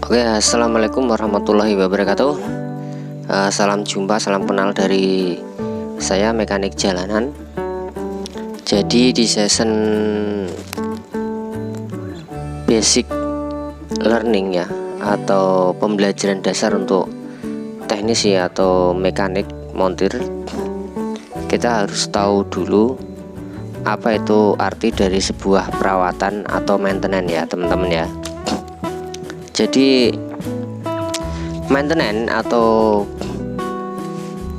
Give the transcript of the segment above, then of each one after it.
Oke, assalamualaikum warahmatullahi wabarakatuh. Salam jumpa, salam kenal dari saya, mekanik jalanan. Jadi di season basic learning ya, atau pembelajaran dasar untuk teknisi atau mekanik montir, kita harus tahu dulu apa itu arti dari sebuah perawatan atau maintenance ya teman-teman ya. Jadi maintenance atau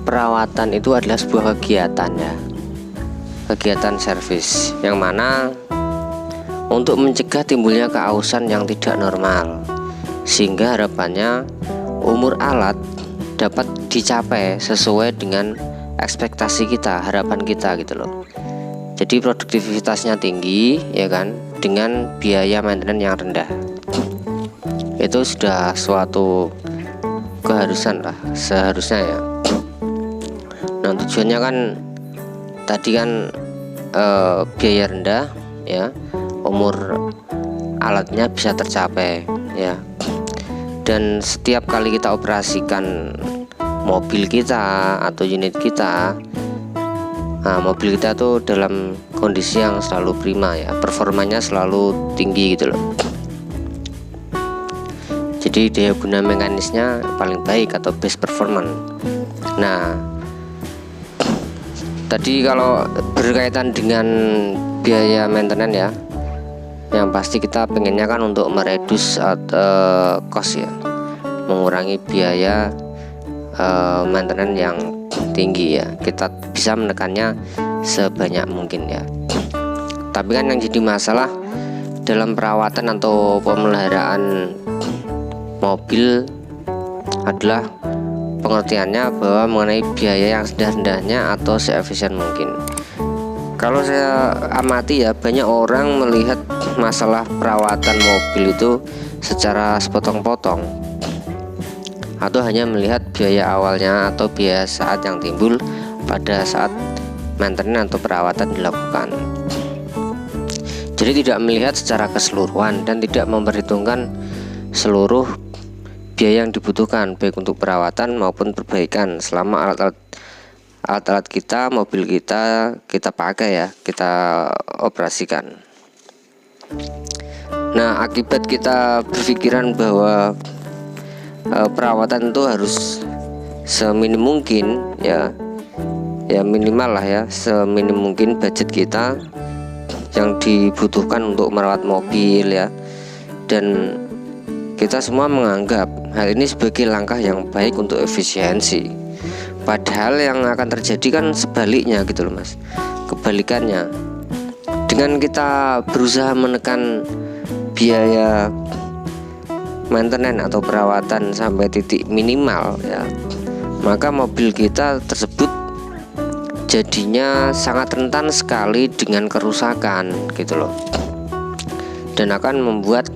perawatan itu adalah sebuah kegiatan ya, kegiatan servis yang mana untuk mencegah timbulnya keausan yang tidak normal, sehingga harapannya umur alat dapat dicapai sesuai dengan ekspektasi kita, harapan kita gitu loh. Jadi produktivitasnya tinggi ya kan, dengan biaya maintenance yang rendah. Itu sudah suatu keharusan lah seharusnya ya. Nah tujuannya kan tadi kan biaya rendah ya, umur alatnya bisa tercapai ya, dan setiap kali kita operasikan mobil kita atau unit kita, mobil kita tuh dalam kondisi yang selalu prima ya, performanya selalu tinggi gitu loh. Jadi daya guna mekanisnya paling baik atau best performance. Nah, tadi kalau berkaitan dengan biaya maintenance ya, yang pasti kita pengennya kan untuk meredus cost ya, mengurangi biaya maintenance yang tinggi ya. Kita bisa menekannya sebanyak mungkin ya. Tapi kan yang jadi masalah dalam perawatan atau pemeliharaan mobil adalah pengertiannya bahwa mengenai biaya yang serendah-rendahnya atau seefisien mungkin. Kalau saya amati ya, banyak orang melihat masalah perawatan mobil itu secara sepotong-potong, atau hanya melihat biaya awalnya atau biaya saat yang timbul pada saat maintenance atau perawatan dilakukan. Jadi tidak melihat secara keseluruhan dan tidak memperhitungkan seluruh biaya yang dibutuhkan baik untuk perawatan maupun perbaikan selama alat-alat kita, mobil kita pakai ya, kita operasikan. Nah, akibat kita berpikiran bahwa perawatan itu harus seminim mungkin ya minimal lah ya, seminim mungkin budget kita yang dibutuhkan untuk merawat mobil ya, dan kita semua menganggap hal ini sebagai langkah yang baik untuk efisiensi. Padahal yang akan terjadi kan sebaliknya gitu loh mas, kebalikannya. Dengan kita berusaha menekan biaya maintenance atau perawatan sampai titik minimal ya, maka mobil kita tersebut jadinya sangat rentan sekali dengan kerusakan gitu loh, dan akan membuat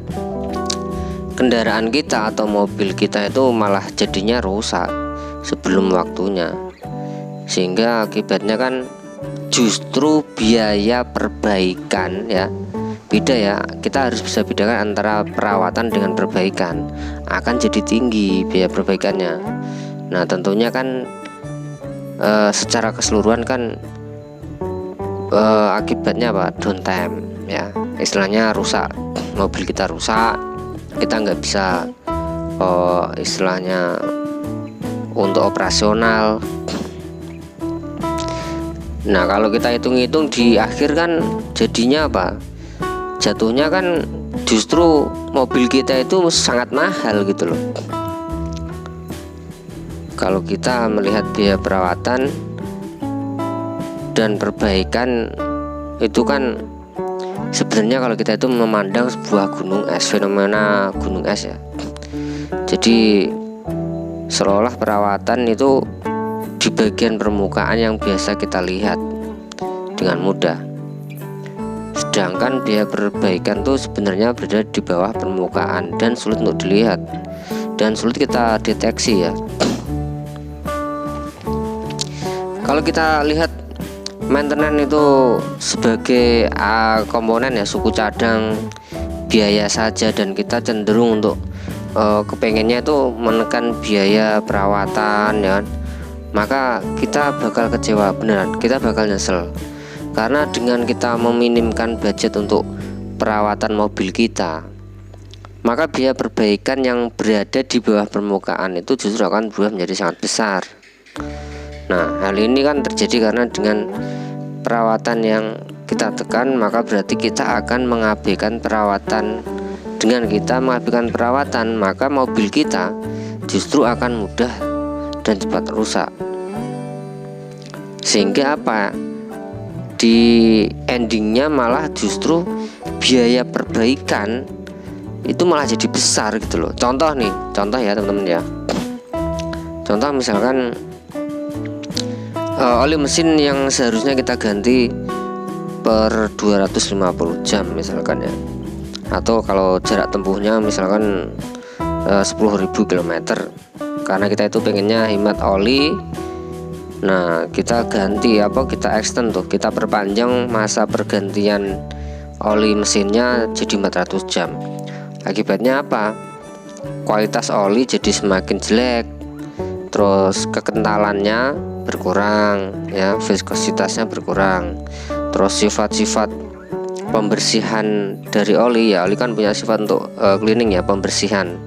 kendaraan kita atau mobil kita itu malah jadinya rusak sebelum waktunya, sehingga akibatnya kan justru biaya perbaikan ya, beda ya, kita harus bisa bedakan antara perawatan dengan perbaikan, akan jadi tinggi biaya perbaikannya. Nah tentunya kan secara keseluruhan kan akibatnya apa, downtime ya, istilahnya rusak, mobil kita rusak, kita nggak bisa istilahnya untuk operasional. Nah kalau kita hitung-hitung di akhir kan jadinya apa, jatuhnya kan justru mobil kita itu sangat mahal gitu loh. Kalau kita melihat biaya perawatan dan perbaikan itu kan sebenarnya kalau kita itu memandang sebuah gunung es, fenomena gunung es ya. Jadi seolah perawatan itu di bagian permukaan yang biasa kita lihat dengan mudah, sedangkan biaya perbaikan tuh sebenarnya berada di bawah permukaan dan sulit untuk dilihat dan sulit kita deteksi ya. Kalau kita lihat maintenance itu sebagai komponen ya, suku cadang biaya saja, dan kita cenderung untuk kepengennya itu menekan biaya perawatan ya, maka kita bakal kecewa beneran, kita bakal nyesel. Karena dengan kita meminimkan budget untuk perawatan mobil kita, maka biaya perbaikan yang berada di bawah permukaan itu justru akan berubah menjadi sangat besar. Nah, hal ini kan terjadi karena dengan perawatan yang kita tekan, maka berarti kita akan mengabaikan perawatan. Dengan kita mengabaikan perawatan, maka mobil kita justru akan mudah dan cepat rusak. Sehingga apa? Di endingnya malah justru biaya perbaikan itu malah jadi besar gitu loh. Contoh ya teman-teman ya. Contoh misalkan oli mesin yang seharusnya kita ganti per 250 jam misalkan ya, atau kalau jarak tempuhnya misalkan 10.000 km, karena kita itu pengennya hemat oli. Nah, kita ganti kita extend tuh, kita perpanjang masa pergantian oli mesinnya jadi 400 jam. Akibatnya apa? Kualitas oli jadi semakin jelek, terus kekentalannya berkurang ya, viskositasnya berkurang, terus sifat-sifat pembersihan dari oli ya, oli kan punya sifat untuk cleaning ya, pembersihan,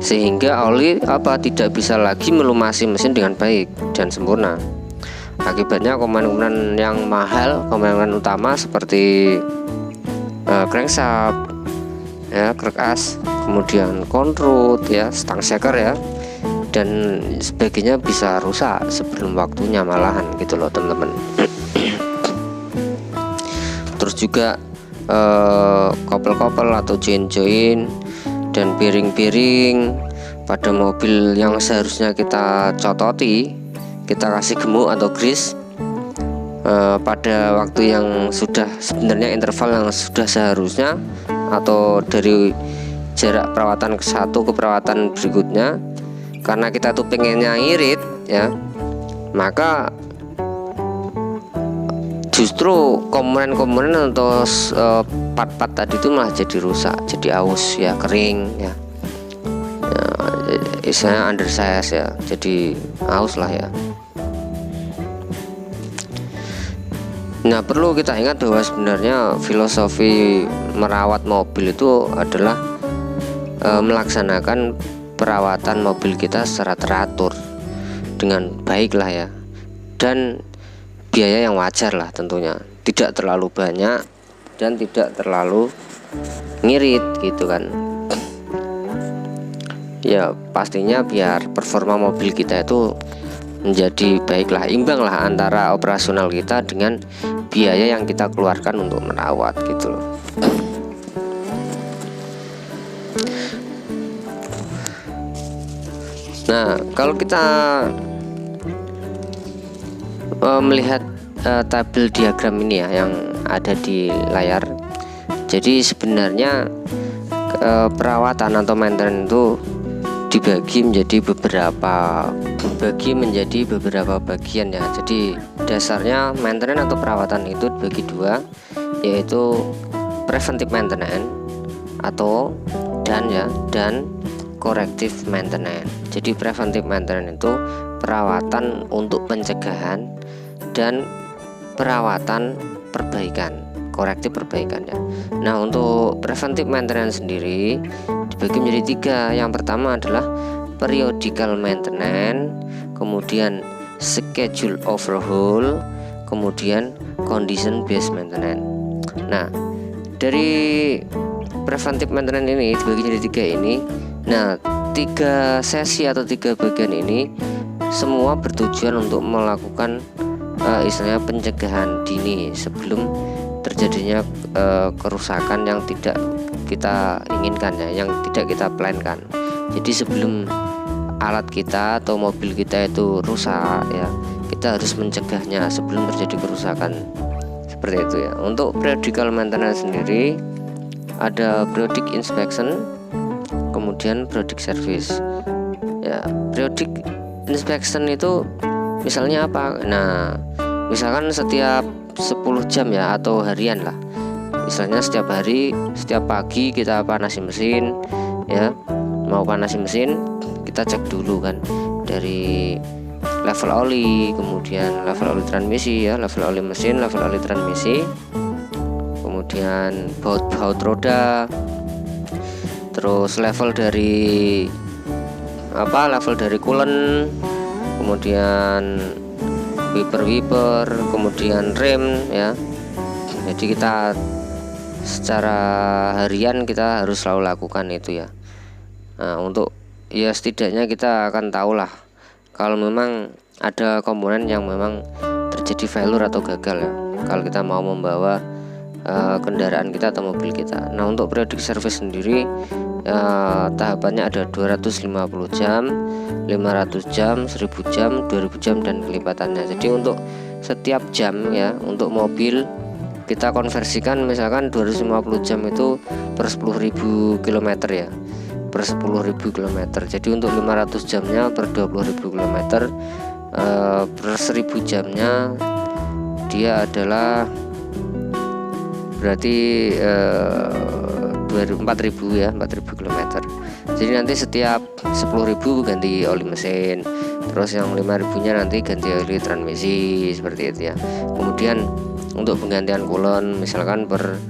sehingga oli tidak bisa lagi melumasi mesin dengan baik dan sempurna. Akibatnya komponen-komponen yang mahal, komponen utama seperti crankshaft ya, crank as, kemudian conrod ya, stang shaker ya, dan sebagainya bisa rusak sebelum waktunya malahan gitu loh teman-teman. Terus juga kopel-kopel atau join-join dan piring-piring pada mobil yang seharusnya kita cototi, kita kasih gemuk atau grease pada waktu yang sudah sebenarnya interval yang sudah seharusnya, atau dari jarak perawatan ke satu ke perawatan berikutnya, karena kita tuh pengennya irit ya, maka justru komponen-komponen atau part-part tadi itu malah jadi rusak, jadi aus ya, kering ya, istilahnya undersize ya, jadi aus lah ya. Nah, perlu kita ingat bahwa sebenarnya filosofi merawat mobil itu adalah melaksanakan perawatan mobil kita secara teratur dengan baik lah ya, dan biaya yang wajar lah tentunya, tidak terlalu banyak dan tidak terlalu ngirit gitu kan ya. Pastinya biar performa mobil kita itu menjadi baiklah, imbang lah antara operasional kita dengan biaya yang kita keluarkan untuk merawat gitu loh. Nah, kalau kita melihat tabel diagram ini ya yang ada di layar, jadi sebenarnya perawatan atau maintenance itu dibagi menjadi beberapa bagian ya. Jadi dasarnya maintenance atau perawatan itu dibagi dua, yaitu preventive maintenance dan corrective maintenance. Jadi preventive maintenance itu perawatan untuk pencegahan dan perawatan perbaikan, korektif perbaikan ya. Nah, untuk preventive maintenance sendiri dibagi menjadi tiga. Yang pertama adalah periodical maintenance, kemudian schedule overhaul, kemudian condition based maintenance. Nah, dari preventive maintenance ini dibagi menjadi tiga ini. Nah, tiga sesi atau tiga bagian ini semua bertujuan untuk melakukan istilahnya pencegahan dini sebelum terjadinya kerusakan yang tidak kita inginkan ya, yang tidak kita plankan. Jadi sebelum alat kita atau mobil kita itu rusak ya, kita harus mencegahnya sebelum terjadi kerusakan seperti itu ya. Untuk periodical maintenance sendiri ada periodic inspection, kemudian periodic service ya. Periodic inspection itu misalnya apa? Nah, misalkan setiap 10 jam ya, atau harian lah. Misalnya setiap hari, setiap pagi kita panasi mesin ya, mau panasi mesin, kita cek dulu kan dari level oli, kemudian level oli transmisi ya, level oli mesin, level oli transmisi, kemudian baut roda, terus level dari level dari coolant, kemudian wiper, kemudian rem ya. Jadi kita secara harian kita harus selalu lakukan itu ya. Nah, untuk ya setidaknya kita akan tahu lah kalau memang ada komponen yang memang terjadi failure atau gagal ya, kalau kita mau membawa kendaraan kita atau mobil kita. Nah, untuk periodik service sendiri tahapannya ada 250 jam, 500 jam, 1000 jam, 2000 jam dan kelipatannya. Jadi untuk setiap jam ya, untuk mobil kita konversikan misalkan 250 jam itu per 10.000 km ya, per 10.000 km. Jadi untuk 500 jamnya per 20.000 km, per 1000 jamnya dia adalah berarti 4.000 ya, 4.000 km. Jadi nanti setiap 10.000 ganti oli mesin, terus yang 5.000 nya nanti ganti oli transmisi seperti itu ya. Kemudian untuk penggantian coolant misalkan per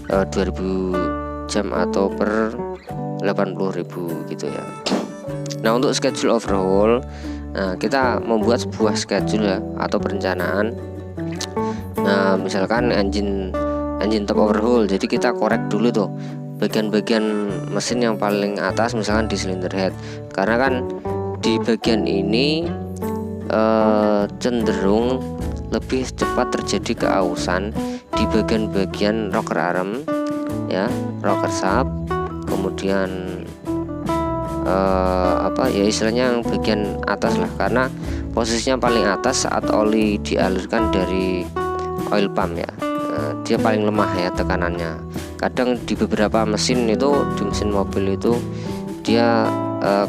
2.000 jam atau per 80.000 gitu ya. Nah, untuk schedule overhaul, kita membuat sebuah schedule ya, atau perencanaan. Nah, misalkan engine top overhaul, jadi kita korek dulu tuh bagian-bagian mesin yang paling atas, misalkan di cylinder head, karena kan di bagian ini cenderung lebih cepat terjadi keausan di bagian-bagian rocker arm ya, rocker shaft, kemudian ya istilahnya yang bagian atas lah, karena posisinya paling atas saat oli dialirkan dari oil pump ya. Dia paling lemah ya tekanannya. Kadang di beberapa mesin itu, di mesin mobil itu dia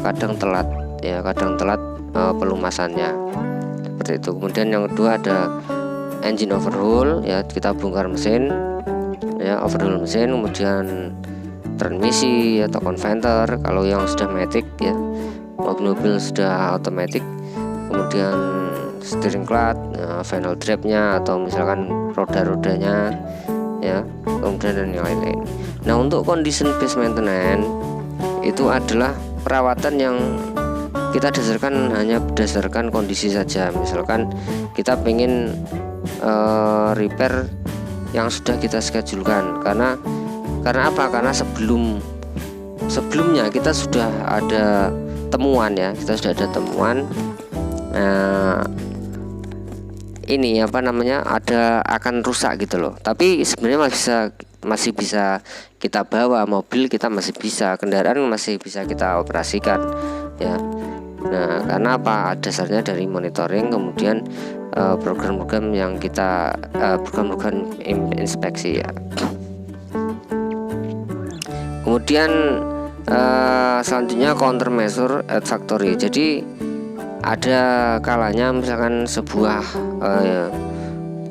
kadang telat ya, kadang telat pelumasannya seperti itu. Kemudian yang kedua ada engine overhaul ya, kita bongkar mesin ya, overhaul mesin, kemudian transmisi atau konverter kalau yang sudah matic ya, mobil-mobil sudah otomatis, kemudian steering clutch, final drive-nya atau misalkan roda-rodanya ya, kemudian dan yang lain-lain. Nah, untuk condition based maintenance itu adalah perawatan yang kita dasarkan hanya berdasarkan kondisi saja. Misalkan kita pengen repair yang sudah kita schedulekan, karena apa? Karena sebelumnya kita sudah ada temuan ya, ini ada akan rusak gitu loh. Tapi sebenarnya masih bisa kita bawa, mobil kita masih bisa, kendaraan masih bisa kita operasikan ya. Nah, karena apa? Dasarnya dari monitoring, kemudian program-program yang kita program inspeksi ya. Kemudian selanjutnya countermeasure at factory. Jadi ada kalanya misalkan sebuah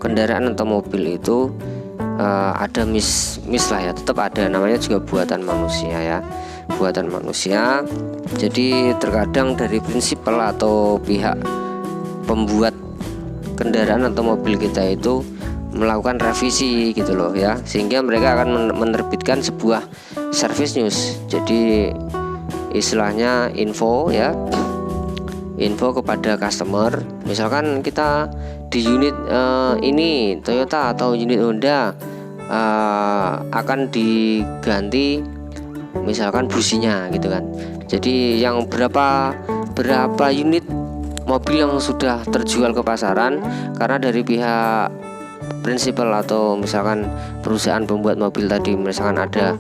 kendaraan atau mobil itu ada miss lah ya, tetap ada, namanya juga buatan manusia ya, buatan manusia. Jadi terkadang dari prinsipal atau pihak pembuat kendaraan atau mobil kita itu melakukan revisi gitu loh ya, sehingga mereka akan menerbitkan sebuah service news. Jadi istilahnya info kepada customer. Misalkan kita di unit ini Toyota atau unit Honda akan diganti misalkan businya gitu kan. Jadi yang berapa unit mobil yang sudah terjual ke pasaran, karena dari pihak prinsipal atau misalkan perusahaan pembuat mobil tadi misalkan ada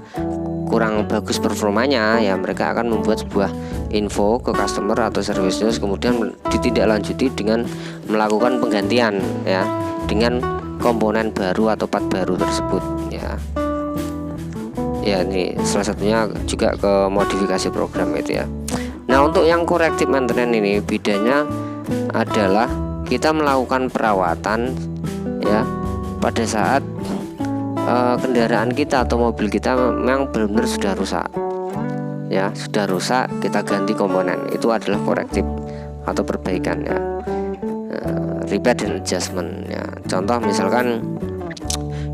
kurang bagus performanya ya, mereka akan membuat sebuah info ke customer atau service news, kemudian ditindaklanjuti dengan melakukan penggantian ya, dengan komponen baru atau part baru tersebut ya. Ya, ini salah satunya juga ke modifikasi program itu ya. Nah, untuk yang corrective maintenance ini bedanya adalah kita melakukan perawatan ya pada saat kendaraan kita atau mobil kita memang benar-benar sudah rusak ya sudah rusak, kita ganti komponen, itu adalah korektif atau perbaikan ya. Repair dan adjustment ya. Contoh misalkan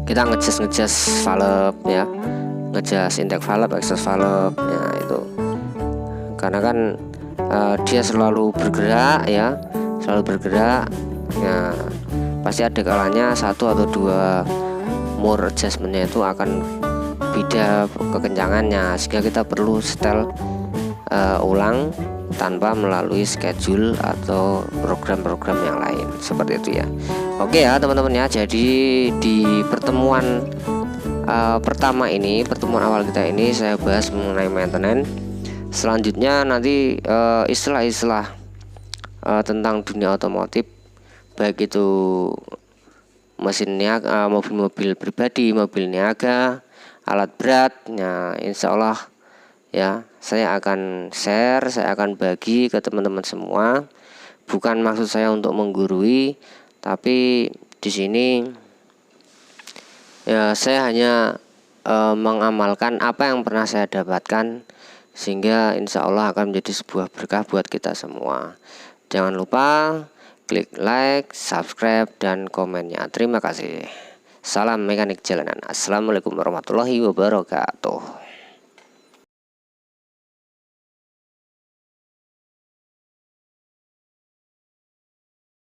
kita ngejas valve ya, ngejas intake valve, exhaust valve ya, itu karena kan dia selalu bergerak ya, ya, pasti ada kalanya satu atau dua more adjustmentnya itu akan beda kekencangannya, sehingga kita perlu setel ulang tanpa melalui schedule atau program-program yang lain seperti itu ya. Oke ya teman-teman ya, jadi di pertemuan pertama ini, pertemuan awal kita ini saya bahas mengenai maintenance. Selanjutnya nanti istilah-istilah tentang dunia otomotif, baik itu mesin niaga, mobil-mobil pribadi, mobil niaga, alat berat. Nah, insya Allah ya, saya akan share, saya akan bagi ke teman-teman semua. Bukan maksud saya untuk menggurui, tapi di sini ya saya hanya mengamalkan apa yang pernah saya dapatkan, sehingga insya Allah akan menjadi sebuah berkah buat kita semua. Jangan lupa klik like, subscribe, dan komennya. Terima kasih. Salam mekanik jalanan. Assalamualaikum warahmatullahi wabarakatuh.